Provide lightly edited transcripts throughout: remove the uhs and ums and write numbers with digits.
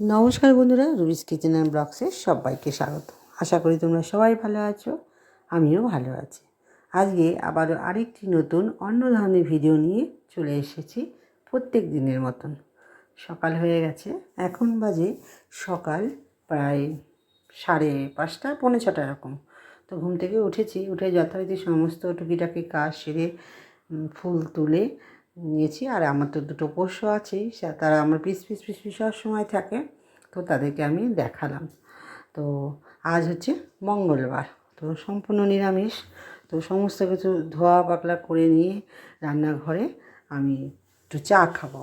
নমস্কার বন্ধুরা, রুবিস kitchen and ব্লগসে সবাইকে স্বাগত। আশা করি তোমরা সবাই ভালো আছো, আমিও ভালো আছি। আজকে আবারও আরেকটি নতুন অন্য ধরনের ভিডিও নিয়ে চলে এসেছি প্রত্যেক দিনের মতন। সকাল হয়ে গেছে, এখন বাজে সকাল প্রায় 5:30 পৌনে 6 এরকম। তো ঘুম থেকে উঠেছি, উঠে যথারীতি সমস্ত টুকিটাকি কাজ সেরে ফুল তুলে নিয়েছি। আর আমার তো দুটো পোষ্য আছেই, তারা আমার পিস পিস পিস পিস সব সময় থাকে, তো তাদেরকে আমি দেখালাম। তো আজ হচ্ছে মঙ্গলবার, তো সম্পূর্ণ নিরামিষ। তো সমস্ত কিছু ধোয়া পাকলা করে নিয়ে রান্নাঘরে আমি একটু চা খাবো।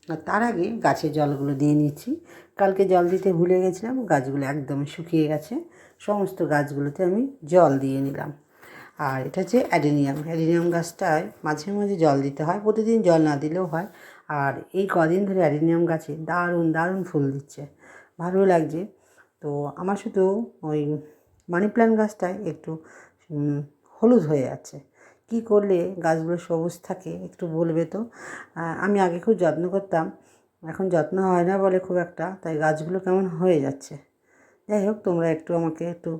আর তার আগে গাছের জলগুলো দিয়ে নিচ্ছি। কালকে জল দিতে ভুলে গেছিলাম, গাছগুলো একদম শুকিয়ে গেছে। সমস্ত গাছগুলোতে আমি জল দিয়ে নিলাম। আর এটা হচ্ছে অ্যাডেনিয়াম গাছটায় মাঝে মাঝে জল দিতে হয়, প্রতিদিন জল না দিলেও হয়। আর এই কদিন ধরে অ্যাডেনিয়াম গাছে দারুণ দারুণ ফুল দিচ্ছে, ভালো লাগছে। তো আমার শুধু ওই মানি প্ল্যান্ট গাছটায় একটু হলুদ হয়ে যাচ্ছে। কী করলে গাছগুলো সবুজ থাকে একটু বলবে তো? আমি আগে খুব যত্ন করতাম, এখন যত্ন হয় না বলে খুব একটা, তাই গাছগুলো কেমন হয়ে যাচ্ছে। যাই হোক, তোমরা একটু আমাকে একটু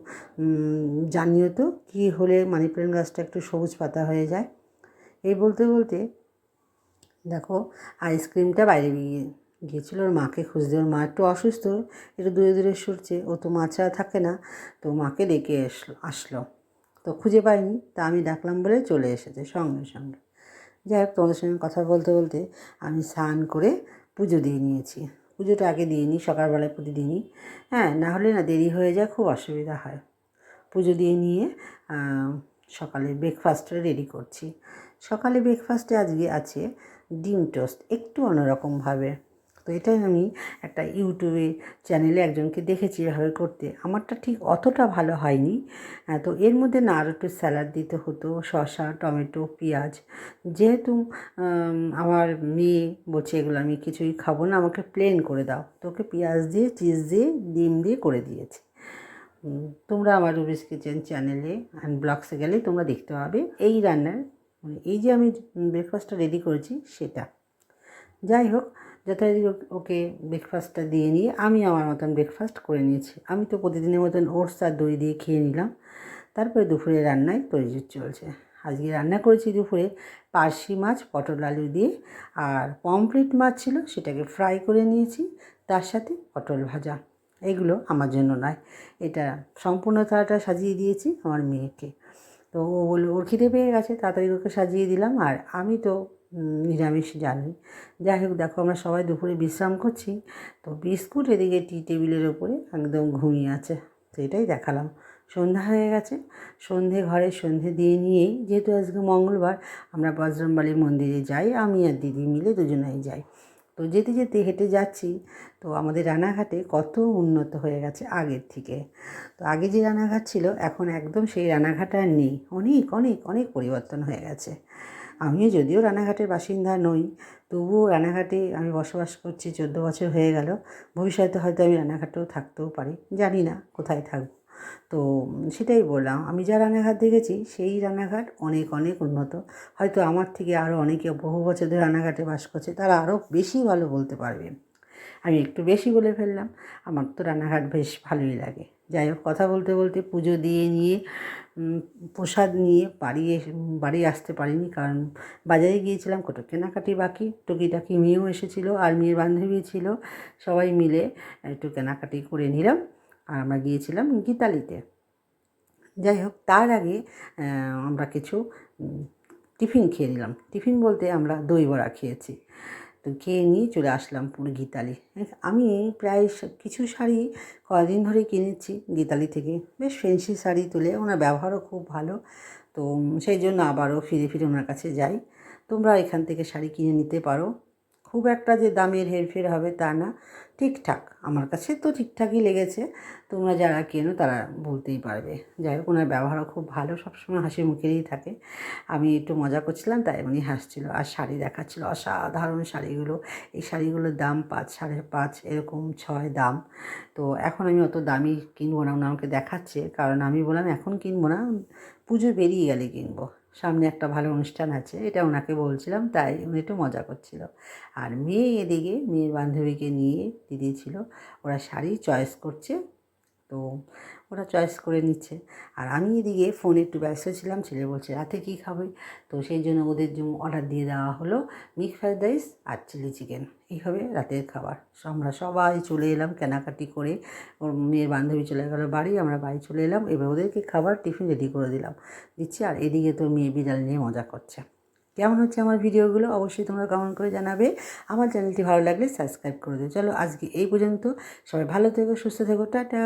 জানিও তো কী হলে মানি প্ল্যান্ট গাছটা একটু সবুজ পাতা হয়ে যায়। এই বলতে বলতে দেখো, আইসক্রিমটা বাইরে গিয়েছিলো ওর মাকে খুঁজতে। ওর মা একটু অসুস্থ, একটু দূরে দূরে সরছে, ও তো মা ছাড়া থাকে না। তো মাকে ডেকে আসলো, তো খুঁজে পাইনি, তা আমি ডাকলাম বলে চলে এসেছে সঙ্গে সঙ্গে। যাই হোক, তোমাদের সঙ্গে কথা বলতে বলতে আমি স্নান করে পুজো দিয়ে নিয়েছি। পুজোটা আগে দিয়ে নিই সকালবেলায় প্রতিদিনই, হ্যাঁ, না হলে না দেরি হয়ে যায়, খুব অসুবিধা হয়। পুজো দিয়ে নিয়ে সকালে ব্রেকফাস্টটা রেডি করছি। সকালে ব্রেকফাস্টে আজকে আছে ডিম টোস্ট, একটু অন্যরকমভাবে। তো এটা আমি একটা ইউটিউবে চ্যানেলে একজনকে দেখেছি এভাবে করতে, আমারটা ঠিক অতটা ভালো হয়নি। তো এর মধ্যে না আরও একটু স্যালাড দিতে হতো, শসা, টমেটো, পেঁয়াজ। যেহেতু আমার মেয়ে বলছে এগুলো আমি কিছুই খাবো না, আমাকে প্লেন করে দাও, তো ওকে পেঁয়াজ দিয়ে, চিজ দিয়ে, ডিম দিয়ে করে দিয়েছি। তোমরা আমার রুবিস কিচেন চ্যানেলে অ্যান্ড ব্লগসে গেলে তোমরা দেখতে পাবে এই রান্নার, এই যে আমি ব্রেকফাস্টটা রেডি করেছি সেটা। যাই হোক, যথারীতি ওকে ব্রেকফাস্টটা দিয়ে নিয়ে আমি আমার মতন ব্রেকফাস্ট করে নিয়েছি। আমি তো প্রতিদিনের মতন ওটস আর দই দিয়ে খেয়ে নিলাম। তারপরে দুপুরে রান্নায় তৈরি চলছে। আজকে রান্না করেছি দুপুরে পার্শে মাছ পটল আলু দিয়ে, আর পমফ্রেট মাছ ছিল, সেটাকে ফ্রাই করে নিয়েছি, তার সাথে পটল ভাজা। এগুলো আমার জন্য নয়, এটা সম্পূর্ণ থালাটা সাজিয়ে দিয়েছি আমার মেয়েকে। তো ও বলল ওর খিদে পেয়ে গেছে, তাড়াতাড়ি ওকে সাজিয়ে দিলাম। আর আমি তো নিরামিষ জানি। যাই হোক, দেখো আমরা সবাই দুপুরে বিশ্রাম করছি। তো বিস্কুট এদিকে টি টেবিলের ওপরে একদম ঘুমিয়ে আছে, তো এটাই দেখালাম। সন্ধ্যা হয়ে গেছে, ঘরে সন্ধে দিয়ে নিয়েই, যেহেতু আজকে মঙ্গলবার, আমরা বজরংবলী মন্দিরে যাই, আমি আর দিদি মিলে দুজনেই যাই। তো যেতে যেতে হেঁটে যাচ্ছি, তো আমাদের রানাঘাটে কত উন্নত হয়ে গেছে আগের থেকে। তো আগে যে রানাঘাট ছিল, এখন একদম সেই রানাঘাট আর নেই, অনেক অনেক অনেক পরিবর্তন হয়ে গেছে। আমিও যদিও রানাঘাটের বাসিন্দা নই, তবুও রানাঘাটে আমি বসবাস করছি 14 বছর হয়ে গেল। ভবিষ্যতে হয়তো আমি রানাঘাটেও থাকতেও পারি, জানি না কোথায় থাকব। তো সেটাই বললাম, আমি যা রানাঘাট দেখেছি সেই রানাঘাট অনেক অনেক উন্নত। হয়তো আমার থেকে আরও অনেকে বহু বছর ধরে রানাঘাটে বাস করছে, তারা আরও বেশি ভালো বলতে পারবে। আমি একটু বেশি বলে ফেললাম, আমার তো রানাঘাট বেশ ভালোই লাগে। যাই হোক, কথা বলতে বলতে পুজো দিয়ে নিয়ে প্রসাদ নিয়ে বাড়ি আসতে পারিনি, কারণ বাজারে গিয়েছিলাম, কত কেনাকাটি বাকি, টুকিটাকি মেয়েও এসেছিলো আর মেয়ের বান্ধবী ছিল, সবাই মিলে একটু কেনাকাটি করে নিলাম। আর আমরা গিয়েছিলাম গীতালিতে। যাই হোক, তার আগে আমরা কিছু টিফিন খেয়ে নিলাম। টিফিন বলতে আমরা দই বড়া খেয়েছি। তো খেয়ে নিয়ে চলে আসলাম পুরো গীতালি। আমি প্রায় কিছু শাড়ি কদিন ধরে কিনেছি গীতালি থেকে, বেশ ফ্যান্সি শাড়ি তুলে, ওনার ব্যবহারও খুব ভালো। তো সেই জন্য আবারও ফিরে ফিরে ওনার কাছে যাই। তোমরা এখান থেকে শাড়ি কিনে নিতে পারো, খুব একটা যে দামের হেরফের হবে তা না, ঠিকঠাক, আমার কাছে তো ঠিকঠাকই লেগেছে। তোমরা যারা কেনো তারা বলতেই পারবে। যাই হোক, ওনার ব্যবহারও খুব ভালো, সবসময় হাসি মুখেই থাকে। আমি একটু মজা করছিলাম, তাই উনি হাসছিল। আর শাড়ি দেখাচ্ছিল, অসাধারণ শাড়িগুলো। এই শাড়িগুলোর দাম 5, 5.5 এরকম 6 দাম। তো এখন আমি অত দামি কিনবো না, উনি আমাকে দেখাচ্ছে, কারণ আমি বললাম এখন কিনবো না, পুজো বেরিয়ে গেলে কিনবো। সামনে একটা ভালো অনুষ্ঠান আছে, এটা ওনাকে বলছিলাম, তাই উনি একটু মজা করছিল। আর মেয়ে এদিকে মেয়ের বান্ধবীকে নিয়ে দিদি ছিল, ওরা শাড়ি চয়েস করছে, তো ওরা চয়েস করে নিচ্ছে। আর আমি এদিকে ফোনে একটু ব্যস্ত ছিলাম, ছেলে বলছে রাতে কী খাবে, তো সেই জন্য ওদের জন্য অর্ডার দিয়ে দেওয়া হলো মিক্স ফ্রাইড রাইস আর চিলি চিকেন, এই হবে রাতের খাবার। আমরা সবাই চলে এলাম কেনাকাটি করে, ওর মেয়ের বান্ধবী চলে গেল বাড়ি, আমরা বাড়ি চলে এলাম। এবার ওদেরকে খাবার টিফিন রেডি করে দিচ্ছি, আর এদিকে তো মেয়ে বিড়াল নিয়ে মজা করছে। কেমন হচ্ছে আমার ভিডিওগুলো অবশ্যই তোমরা কমেন্ট করে জানাবে। আমার চ্যানেলটি ভালো লাগলে সাবস্ক্রাইব করে দিও। চলো আজকে এই পর্যন্ত, সবাই ভালো থেকো, সুস্থ থেকো, টাটা।